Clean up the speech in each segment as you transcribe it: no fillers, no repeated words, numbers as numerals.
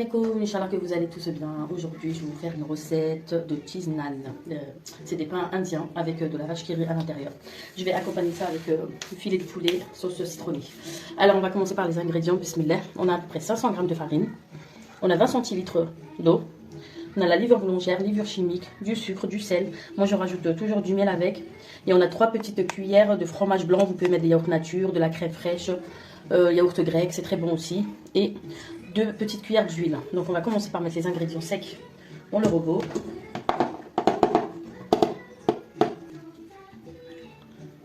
alaikum, Inch'Allah que vous allez tous bien. Aujourd'hui, je vais vous faire une recette de cheese naan. C'est des pains indiens avec de la vache qui rit à l'intérieur. Je vais accompagner ça avec du filet de poulet, sauce citronnée. Alors, on va commencer par les ingrédients. Bismillah. On a à peu près 500 g de farine. On a 20 centilitres d'eau. On a la levure boulangère, levure chimique, du sucre, du sel. Moi, je rajoute toujours du miel avec. Et on a 3 petites cuillères de fromage blanc. Vous pouvez mettre des yaourts nature, de la crème fraîche, yaourt grec, c'est très bon aussi. Et 2 petites cuillères d'huile. Donc, on va commencer par mettre les ingrédients secs dans le robot.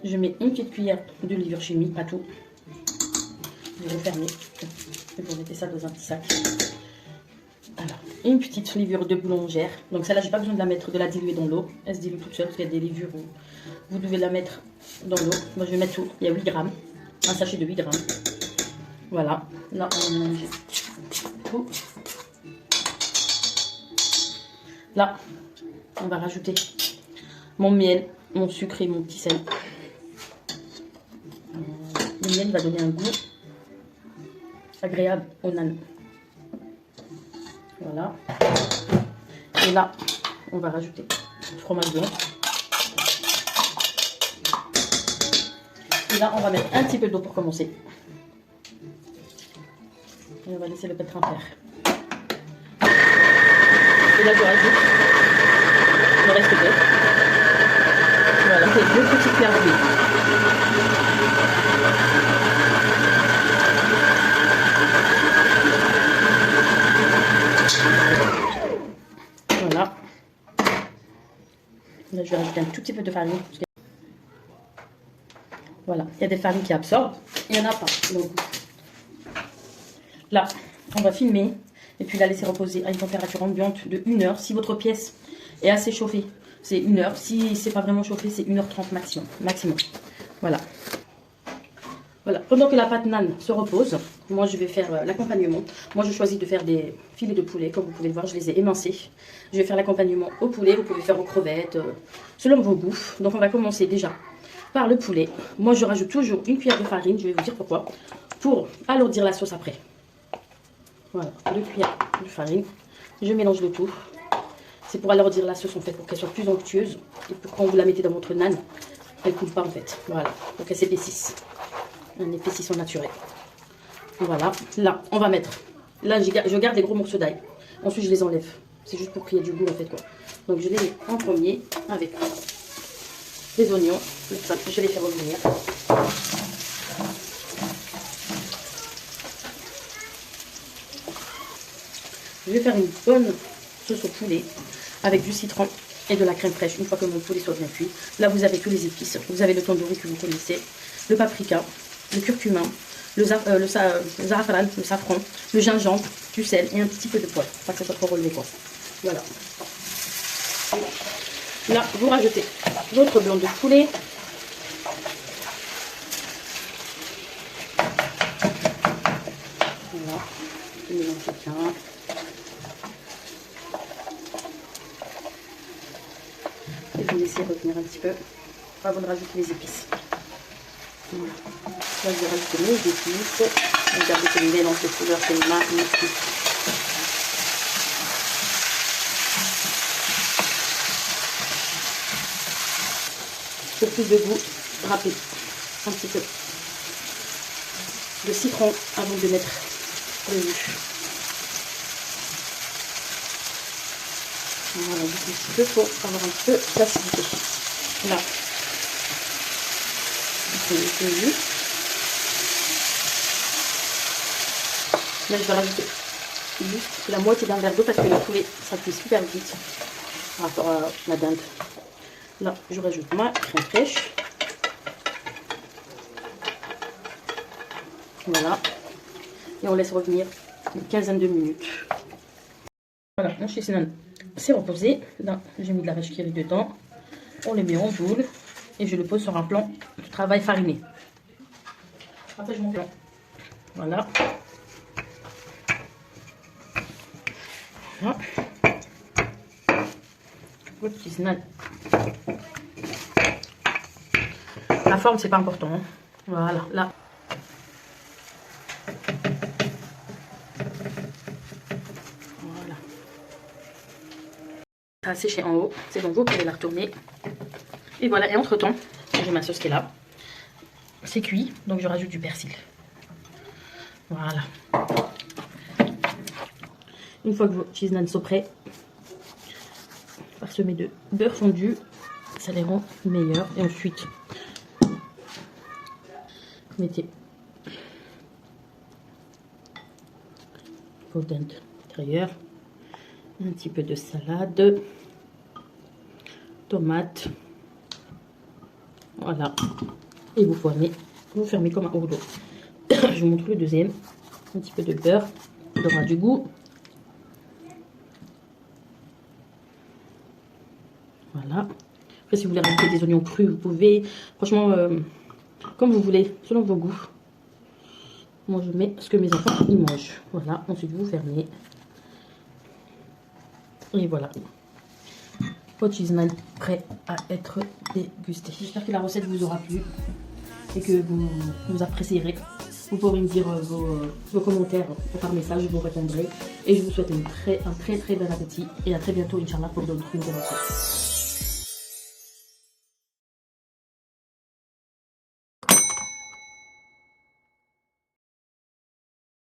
Je mets une petite cuillère de levure chimique, pas tout. Je vais refermer. Et vous mettez ça dans un petit sac. Alors, une petite levure de boulangère. Donc celle-là, j'ai pas besoin de la mettre, de la diluer dans l'eau. Elle se dilue toute seule parce qu'il y a des levures où vous devez la mettre dans l'eau. Moi, je vais mettre tout. Il y a 8 grammes. Un sachet de 8 grammes. Voilà. Là, on va mélanger tout. Là, on va rajouter mon miel, mon sucre et mon petit sel. Le miel va donner un goût agréable au naan. Voilà. Et là, on va rajouter du fromage blanc. Et là, on va mettre un petit peu d'eau pour commencer. Et on va laisser le pétrin faire. Et là, je rajoute le reste d'eau. Voilà, c'est 2 petites cuillères d'huile. Voilà. Là, je vais rajouter un tout petit peu de farine. Voilà, il y a des farines qui absorbent, il n'y en a pas. Donc, là, on va filmer et puis la laisser reposer à une température ambiante de 1 heure. Si votre pièce est assez chauffée, c'est 1 heure. Si c'est pas vraiment chauffé, c'est 1h30 maximum. Voilà. Voilà, pendant que la pâte naan se repose, moi je vais faire l'accompagnement. Moi je choisis de faire des filets de poulet, comme vous pouvez le voir, je les ai émincés. Je vais faire l'accompagnement au poulet, vous pouvez faire aux crevettes, selon vos goûts. Donc on va commencer déjà par le poulet. Moi je rajoute toujours une cuillère de farine, je vais vous dire pourquoi. Pour alourdir la sauce après. Voilà, 2 cuillères de farine. Je mélange le tout. C'est pour alourdir la sauce en fait, pour qu'elle soit plus onctueuse. Et pour quand vous la mettez dans votre naan, elle ne coule pas en fait. Voilà, pour qu'elle s'épaississe. Un épaississant naturel. Voilà, là on va mettre, là je garde les gros morceaux d'ail, ensuite je les enlève, c'est juste pour qu'il y ait du goût en fait quoi. Donc je les mets en premier avec les oignons, je les fais revenir. Je vais faire une bonne sauce au poulet avec du citron et de la crème fraîche une fois que mon poulet soit bien cuit. Là vous avez tous les épices, vous avez le tandoori que vous connaissez, le paprika, le curcuma, le za'afran, le safran, le gingembre, du sel et un petit peu de poivre, pas que ça soit trop relevé quoi. Voilà. Là, vous rajoutez votre blanc de poulet. Voilà. Je mélange bien. Et vous laissez revenir un petit peu avant de rajouter les épices. Voilà. Là, je vais rajouter mes épices. Regardez quel mélange de couleurs, c'est magnifique. Pour plus de goût, râpez un petit peu de citron avant de mettre le jus. Voilà, juste un petit peu pour avoir un petit peu d'acidité. Là, le jus. Là, je vais rajouter juste la moitié d'un verre d'eau parce que le poulet, ça cuit super vite par rapport à la dinde. Là, je rajoute ma crème fraîche. Voilà. Et on laisse revenir une quinzaine de minutes. Voilà, mon cheese naan s'est reposé. Là, j'ai mis de la vache qui rit dedans. On le met en boule et je le pose sur un plan de travail fariné. Après, je monte plan. Voilà. Voilà. Votre cheese naan. La forme, c'est pas important. Hein. Voilà, là. à sécher en haut. C'est donc vous pouvez la retourner. Et voilà, et entre temps, j'ai ma sauce qui est là. C'est cuit, donc je rajoute du persil. Voilà. Une fois que vos cheese naan sont prêts, parsemés de beurre fondu, ça les rend meilleurs. Et ensuite, mettez vos dents intérieures, un petit peu de salade, tomate, voilà, et vous fermez comme un rouleau. Je vous montre le deuxième, un petit peu de beurre, il aura du goût. Voilà. Après, si vous voulez rajouter des oignons crus, vous pouvez. Franchement, comme vous voulez, selon vos goûts. Moi, je mets ce que mes enfants ils mangent. Voilà. Ensuite, vous fermez. Et voilà. Votre cheese naan prêt à être dégusté. J'espère que la recette vous aura plu et que vous apprécierez. Vous pourrez me dire vos commentaires par message, je vous répondrai. Et je vous souhaite un très bon appétit. Et à très bientôt, Inch'Allah, pour d'autres nouvelles recettes.